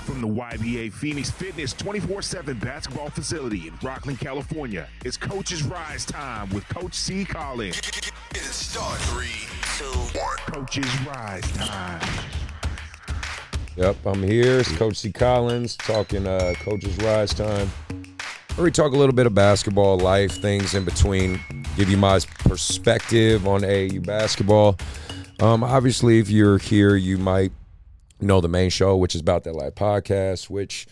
From the YBA Phoenix Fitness 24/7 basketball facility in Rockland, California, it's Coach's Rize time with Coach C.Collins. Get it started. 3, 2, 1. Coach's Rize time. Yep, I'm here. It's Coach C.Collins talking Coach's Rize time. Where we talk a little bit of basketball, life, things in between, give you my perspective on AAU basketball. Obviously, if you're here, you might know the main show, which is About That Life podcast, which,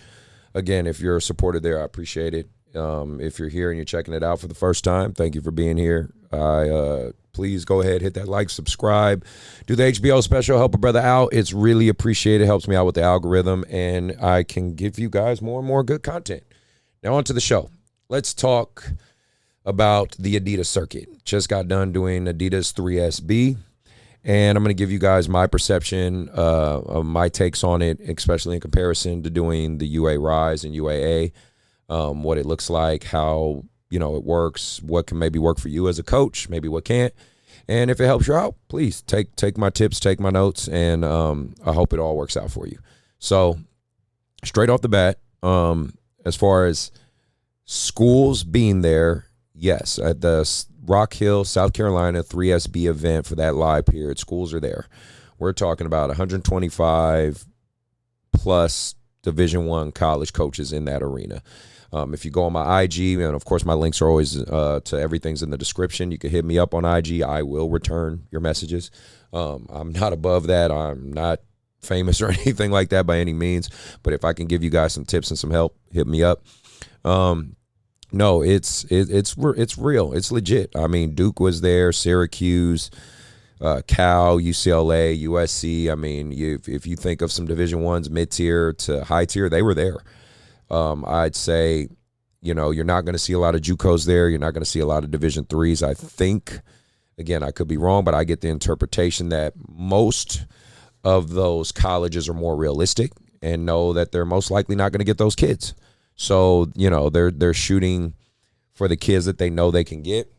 again, if you're a supporter there, I appreciate it. If you're here and you're checking it out for the first time, thank you for being here. Please go ahead, hit that like, subscribe, do the HBO special, help a brother out. It's really appreciated. It helps me out with the algorithm, and I can give you guys more and more good content. Now on to the show. Let's talk about the Adidas circuit. Just got done doing Adidas 3SB, and I'm going to give you guys my perception, of my takes on it, especially in comparison to doing the UA Rize and UAA, what it looks like, how it works, what can maybe work for you as a coach, maybe what can't. And if it helps you out, please take my tips, take my notes, and I hope it all works out for you. So straight off the bat, as far as schools being there, yes, at the Rock Hill, South Carolina 3SB event for that live period, schools are there. We're talking about 125 plus Division I college coaches in that arena. If you go on my IG, and of course my links are always to everything's in the description. You can hit me up on IG. I will return your messages. I'm not above that. I'm not famous or anything like that by any means. But if I can give you guys some tips and some help, hit me up. No, it's real. It's legit. I mean, Duke was there, Syracuse, Cal, UCLA, USC. I mean, if you think of some Division I's, mid-tier to high-tier, they were there. I'd say, you're not going to see a lot of JUCOs there. You're not going to see a lot of Division IIIs. I think, again, I could be wrong, but I get the interpretation that most of those colleges are more realistic and know that they're most likely not going to get those kids. So, they're shooting for the kids that they know they can get.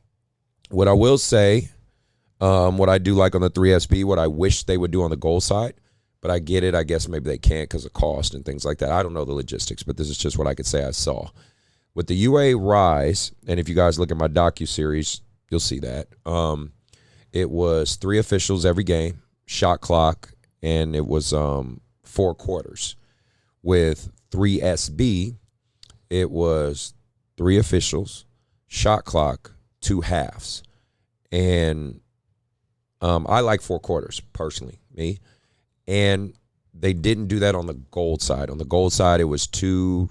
What I will say, what I do like on the 3SB, what I wish they would do on the gold side, but I get it. I guess maybe they can't because of cost and things like that. I don't know the logistics, but this is just what I could say I saw. With the UA Rize, and if you guys look at my docuseries, you'll see that. It was 3 officials every game, shot clock, and it was 4 quarters. With 3SB, it was 3 officials, shot clock, 2 halves. And I like 4 quarters, personally, me. And they didn't do that on the gold side. On the gold side, it was 2,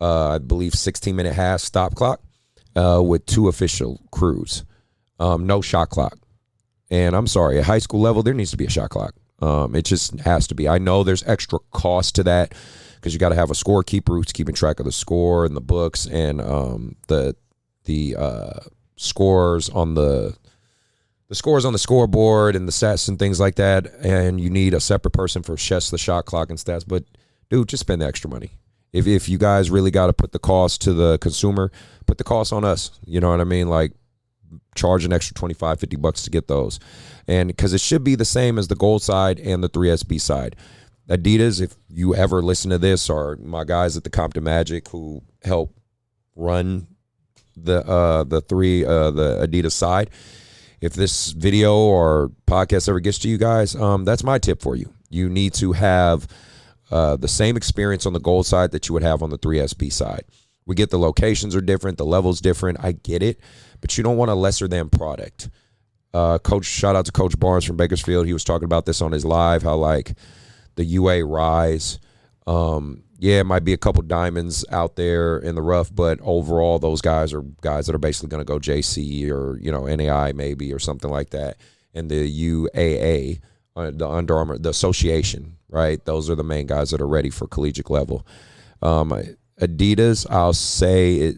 I believe, 16-minute half stop clock with 2 official crews. No shot clock. And I'm sorry, at high school level, there needs to be a shot clock. It just has to be. I know there's extra cost to that because you got to have a scorekeeper who's keeping track of the score and the books and the scores on the scores on the scoreboard and the stats and things like that, and you need a separate person for just the shot clock and stats. But, dude, just spend the extra money. If you guys really got to put the cost to the consumer, put the cost on us. You know what I mean? Like, charge an extra $25, $50 to get those. And because it should be the same as the gold side and the 3SB side. Adidas, if you ever listen to this, or my guys at the Compton Magic who help run the Adidas side, if this video or podcast ever gets to you guys, that's my tip for you. You need to have the same experience on the gold side that you would have on the 3SB side. We get the locations are different, the level's different. I get it, but you don't want a lesser than product. Shout out to Coach Barnes from Bakersfield. He was talking about this on his live, how like the UA Rize, it might be a couple diamonds out there in the rough, but overall those guys are guys that are basically going to go JC or, NAI maybe or something like that. And the UAA, the Under Armour, the association, right? Those are the main guys that are ready for collegiate level. Adidas, I'll say, it,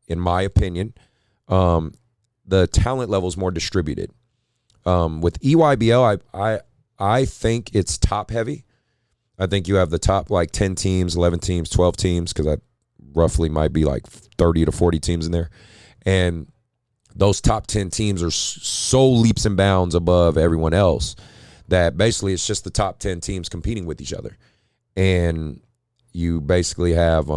in my opinion, the talent level is more distributed. With EYBL, I think it's top heavy. I think you have the top 10 teams, 11 teams, 12 teams, because I roughly might be 30 to 40 teams in there. And those top 10 teams are so leaps and bounds above everyone else that basically it's just the top 10 teams competing with each other. and you basically have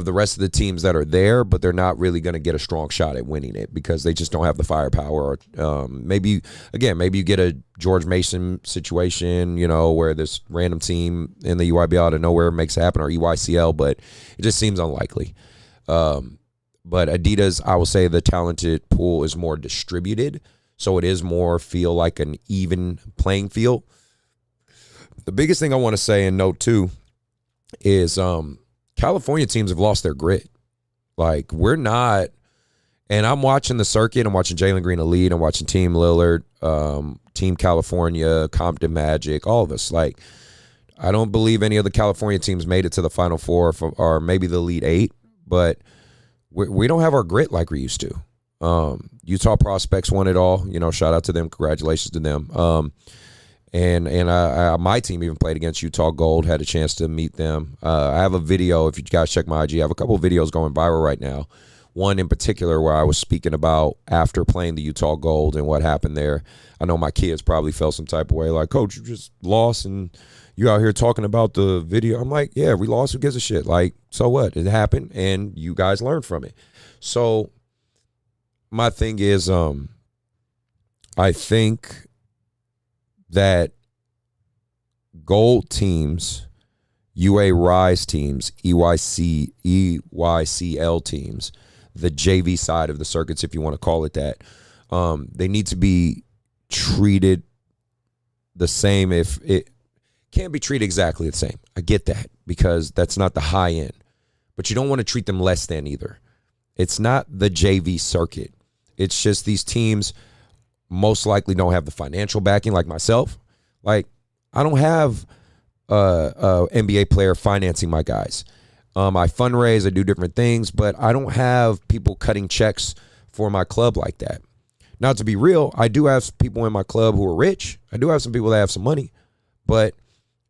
the rest of the teams that are there, but they're not really going to get a strong shot at winning it because they just don't have the firepower. Or maybe you get a George Mason situation, where this random team in the UIB out of nowhere makes it happen, or EYCL, but it just seems unlikely. But Adidas, I will say the talented pool is more distributed, so it is more feel like an even playing field. The biggest thing I want to say and note too is California teams have lost their grit. Like, we're not, and I'm watching the circuit. I'm watching Jalen Green Elite. I'm watching Team Lillard, Team California, Compton Magic, all of us. Like, I don't believe any of the California teams made it to the Final Four or maybe the Elite Eight, but we don't have our grit like we used to. Utah Prospects won it all. Shout out to them. Congratulations to them. And my team even played against Utah Gold, had a chance to meet them. I have a video, if you guys check my IG, I have a couple of videos going viral right now. One in particular where I was speaking about after playing the Utah Gold and what happened there. I know my kids probably felt some type of way, like, Coach, you just lost and you out here talking about the video. I'm like, yeah, we lost. Who gives a shit? Like, so what? It happened, and you guys learned from it. So my thing is, I think that gold teams, UA Rize teams, EYCL teams, the JV side of the circuits, if you want to call it that, they need to be treated the same. If it can't be treated exactly the same, I get that, because that's not the high end, but you don't want to treat them less than either. It's not the JV circuit. It's just these teams most likely don't have the financial backing, like myself. Like, I don't have a NBA player financing my guys. I fundraise, I do different things, but I don't have people cutting checks for my club like that. Now, to be real, I do have people in my club who are rich. I do have some people that have some money, but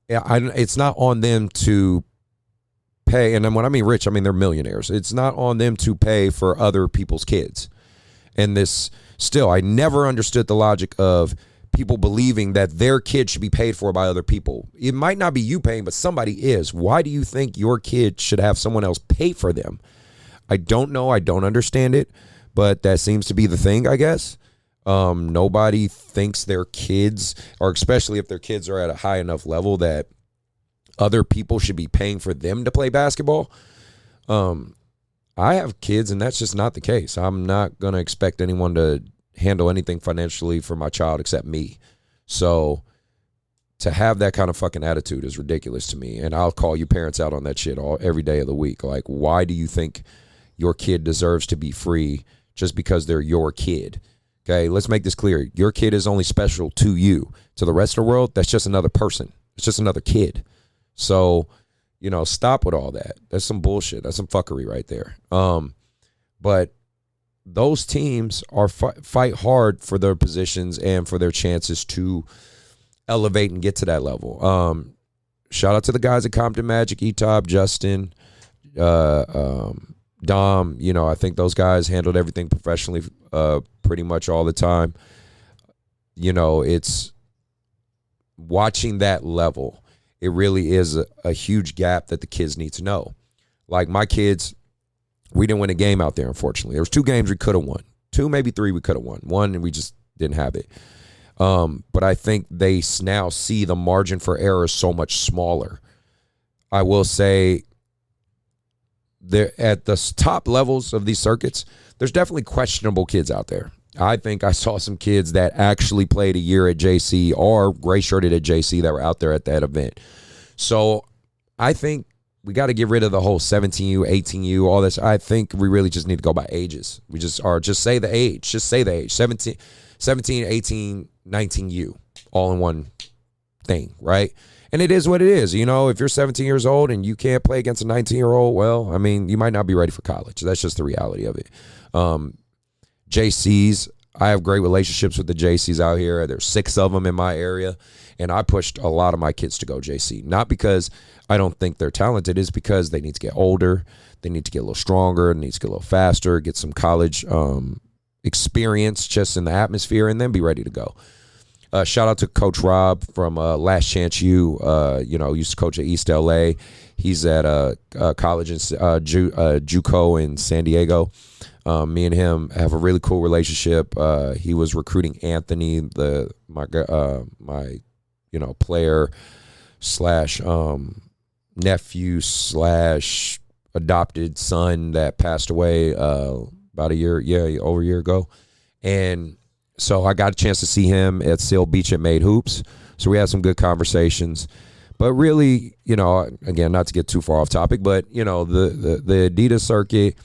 it's not on them to pay. And then when I mean rich, I mean they're millionaires. It's not on them to pay for other people's kids. And this, still, I never understood the logic of people believing that their kid should be paid for by other people. It might not be you paying, but somebody is. Why do you think your kid should have someone else pay for them? I don't know. I don't understand it, but that seems to be the thing, I guess. Nobody thinks their kids, or especially if their kids are at a high enough level, that other people should be paying for them to play basketball. I have kids, and that's just not the case. I'm not going to expect anyone to handle anything financially for my child except me. So to have that kind of fucking attitude is ridiculous to me. And I'll call you parents out on that shit every day of the week. Like, why do you think your kid deserves to be free just because they're your kid? Okay, let's make this clear. Your kid is only special to you. To the rest of the world, that's just another person. It's just another kid. So, stop with all that. That's some bullshit. That's some fuckery right there. But those teams are fight hard for their positions and for their chances to elevate and get to that level. Shout out to the guys at Compton Magic, Etop, Justin, Dom. I think those guys handled everything professionally pretty much all the time. It's watching that level. It really is a huge gap that the kids need to know. Like, my kids, we didn't win a game out there, unfortunately. There was 2 games we could have won. 2, maybe 3 we could have won. 1, and we just didn't have it. But I think they now see the margin for error is so much smaller. I will say, at the top levels of these circuits, there's definitely questionable kids out there. I think I saw some kids that actually played a year at JC or gray-shirted at JC that were out there at that event. So I think we got to get rid of the whole 17U, 18U, all this. I think we really just need to go by ages. Just say the age. Just say the age. 17, 18, 19U, all in one thing, right? And it is what it is. If you're 17 years old and you can't play against a 19-year-old, well, I mean, you might not be ready for college. That's just the reality of it. JCs, I have great relationships with the JCs out here. There's 6 of them in my area, and I pushed a lot of my kids to go JC. Not because I don't think they're talented. It's because they need to get older. They need to get a little stronger. They need to get a little faster, get some college experience just in the atmosphere, and then be ready to go. Shout out to Coach Rob from Last Chance U. Used to coach at East LA. He's at college in JUCO in San Diego. Me and him have a really cool relationship. He was recruiting Anthony, my player slash nephew slash adopted son that passed away about over a year ago. And so I got a chance to see him at Seal Beach at Made Hoops. So we had some good conversations. But really, again, not to get too far off topic, but, the Adidas circuit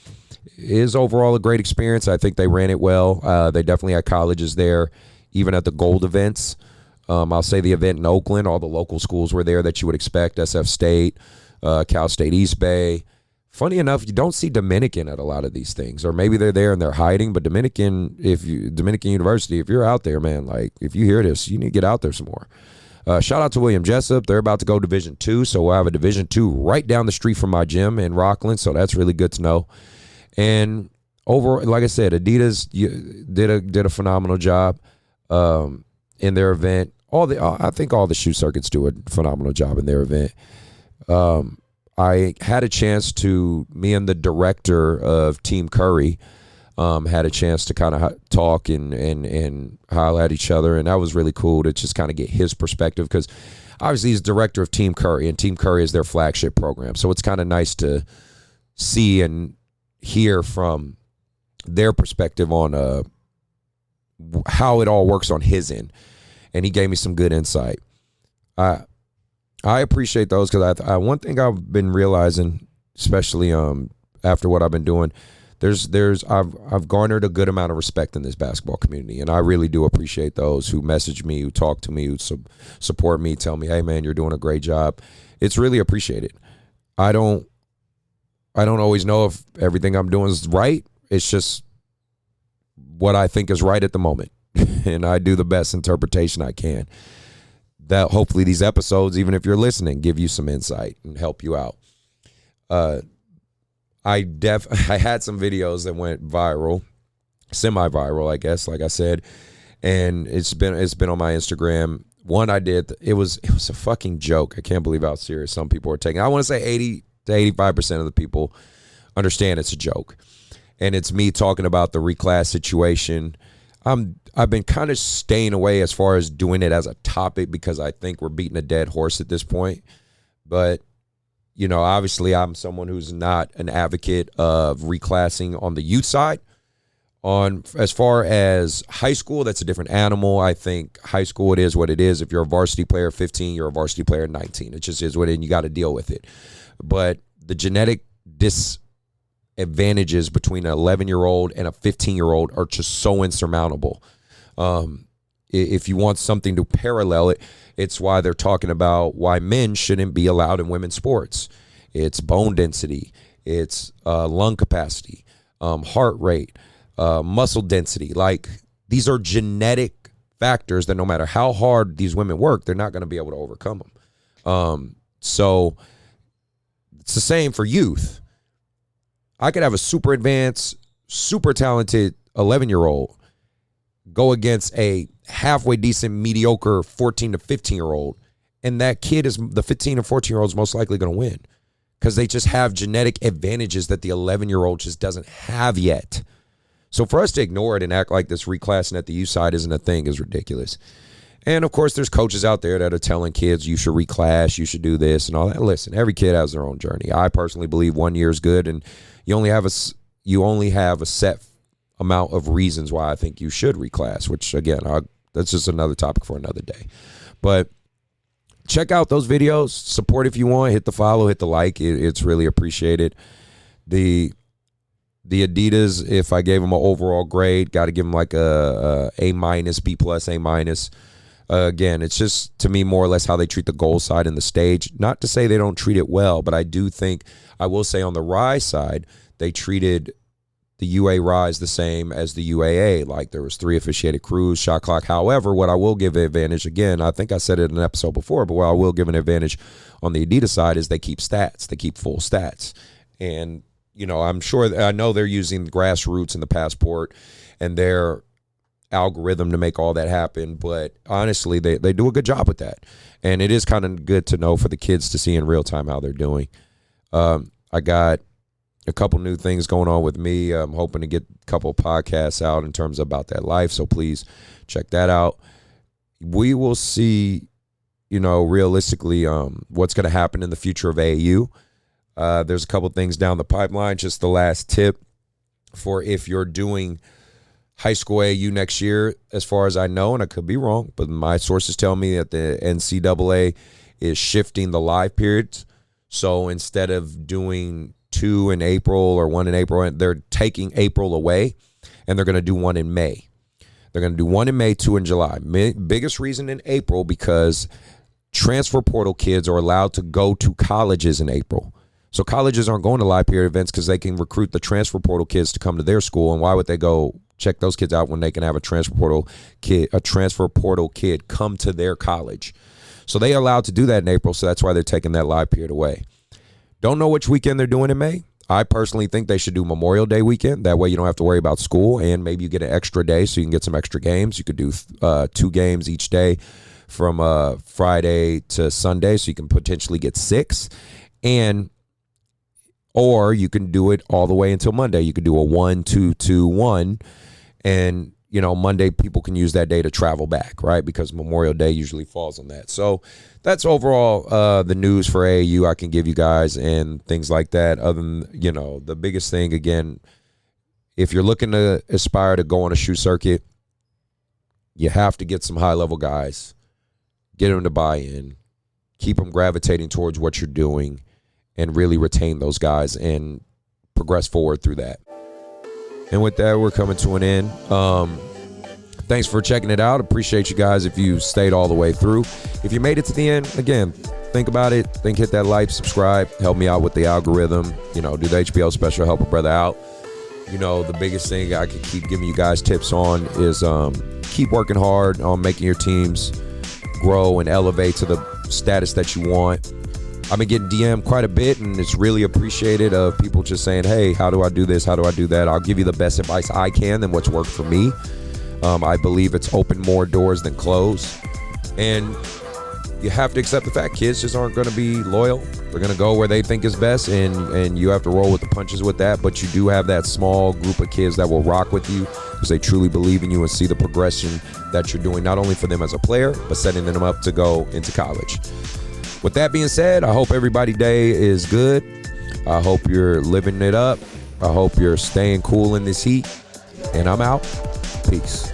is overall a great experience. I think they ran it well. They definitely had colleges there, even at the gold events. I'll say the event in Oakland, all the local schools were there that you would expect, SF State, Cal State East Bay. Funny enough, you don't see Dominican at a lot of these things, or maybe they're there and they're hiding. But Dominican University, if you're out there, man, like if you hear this, you need to get out there some more. Shout out to William Jessup. They're about to go Division II, so we'll have a Division II right down the street from my gym in Rockland. So that's really good to know. And over, like I said, Adidas did a phenomenal job in their event. I think all the shoe circuits do a phenomenal job in their event. I had a chance me and the director of Team Curry had a chance to kind of talk and holler at each other, and that was really cool to just kind of get his perspective, because obviously he's director of Team Curry, and Team Curry is their flagship program. So it's kind of nice to see and hear from their perspective on how it all works on his end, and he gave me some good insight. I appreciate those, because one thing I've been realizing, especially after what I've been doing, I've garnered a good amount of respect in this basketball community, and I really do appreciate those who message me, who talk to me, who support me, tell me, hey man, you're doing a great job. It's really appreciated. I don't always know if everything I'm doing is right. It's just what I think is right at the moment, and I do the best interpretation I can. That hopefully these episodes, even if you're listening, give you some insight and help you out. I had some videos that went viral, semi-viral, I guess, like I said, and it's been on my Instagram. One I did, it was a fucking joke. I can't believe how serious some people are taking. I want to say 80 to 85% of the people understand it's a joke, and it's me talking about the reclass situation. I've been kind of staying away as far as doing it as a topic, because I think we're beating a dead horse at this point. But, obviously I'm someone who's not an advocate of reclassing on the youth side. As far as high school, that's a different animal. I think high school, it is what it is. If you're a varsity player at 15, you're a varsity player at 19. It just is what it is, and you got to deal with it. But the genetic disadvantages between an 11-year-old and a 15-year-old are just so insurmountable. If you want something to parallel it, it's why they're talking about why men shouldn't be allowed in women's sports. It's bone density, it's lung capacity, heart rate, muscle density. Like, these are genetic factors that no matter how hard these women work, they're not going to be able to overcome them. So it's the same for youth. I could have a super advanced, super talented 11-year-old go against a halfway decent, mediocre 14 to 15-year-old, and that kid the 15 and 14-year-old is most likely going to win, because they just have genetic advantages that the 11-year-old just doesn't have yet. So for us to ignore it and act like this reclassing at the youth side isn't a thing is ridiculous. And, of course, there's coaches out there that are telling kids you should reclass, you should do this and all that. Listen, every kid has their own journey. I personally believe 1 year is good, and you only have a set amount of reasons why I think you should reclass, which, again, that's just another topic for another day. But check out those videos. Support if you want. Hit the follow, hit the like. It's really appreciated. The Adidas, if I gave them an overall grade, got to give them like a A-, B+, A-. Again, it's just, to me, more or less how they treat the goal side and the stage. Not to say they don't treat it well, but I do think, I will say on the Rize side, they treated the UA Rize the same as the UAA. Like, there was 3 officiated crews, shot clock. However, what I will give an advantage, again, I think I said it in an episode before, but what I will give an advantage on the Adidas side is they keep stats. They keep full stats. And, I know they're using the grassroots and the passport, and they're algorithm to make all that happen, but honestly, they do a good job with that. And it is kind of good to know for the kids to see in real time how they're doing. I got a couple new things going on with me. I'm hoping to get a couple podcasts out in terms of About That Life, so please check that out. We will see, realistically, what's going to happen in the future of AAU. There's a couple things down the pipeline. Just the last tip for if you're doing high school AAU next year, as far as I know, and I could be wrong, but my sources tell me that the NCAA is shifting the live periods. So instead of doing 2 in April or 1 in April, they're taking April away, and they're going to do 1 in May. They're going to do 1 in May, 2 in July. Biggest reason in April, because transfer portal kids are allowed to go to colleges in April. So colleges aren't going to live period events because they can recruit the transfer portal kids to come to their school. And why would they go check those kids out when they can have a transfer portal kid come to their college? So they are allowed to do that in April. So that's why they're taking that live period away. Don't know which weekend they're doing in May. I personally think they should do Memorial Day weekend. That way you don't have to worry about school, and maybe you get an extra day so you can get some extra games. You could do 2 games each day from Friday to Sunday, so you can potentially get 6. Or you can do it all the way until Monday. You could do a 1-2-2-1, and Monday people can use that day to travel back, right? Because Memorial Day usually falls on that. So that's overall the news for AAU I can give you guys and things like that. Other than, the biggest thing, again, if you're looking to aspire to go on a shoe circuit, you have to get some high-level guys, get them to buy in, keep them gravitating towards what you're doing, and really retain those guys and progress forward through that. And with that, we're coming to an end. Thanks for checking it out. Appreciate you guys if you stayed all the way through. If you made it to the end, again, think about it. Hit that like, subscribe, help me out with the algorithm. Do the HBO special, help a brother out. The biggest thing I could keep giving you guys tips on is keep working hard on making your teams grow and elevate to the status that you want. I've been getting DM'd quite a bit, and it's really appreciated of people just saying, hey, how do I do this? How do I do that? I'll give you the best advice I can than what's worked for me. I believe it's opened more doors than closed. And you have to accept the fact kids just aren't going to be loyal. They're going to go where they think is best, and you have to roll with the punches with that. But you do have that small group of kids that will rock with you because they truly believe in you and see the progression that you're doing, not only for them as a player, but setting them up to go into college. With that being said, I hope everybody's day is good. I hope you're living it up. I hope you're staying cool in this heat. And I'm out. Peace.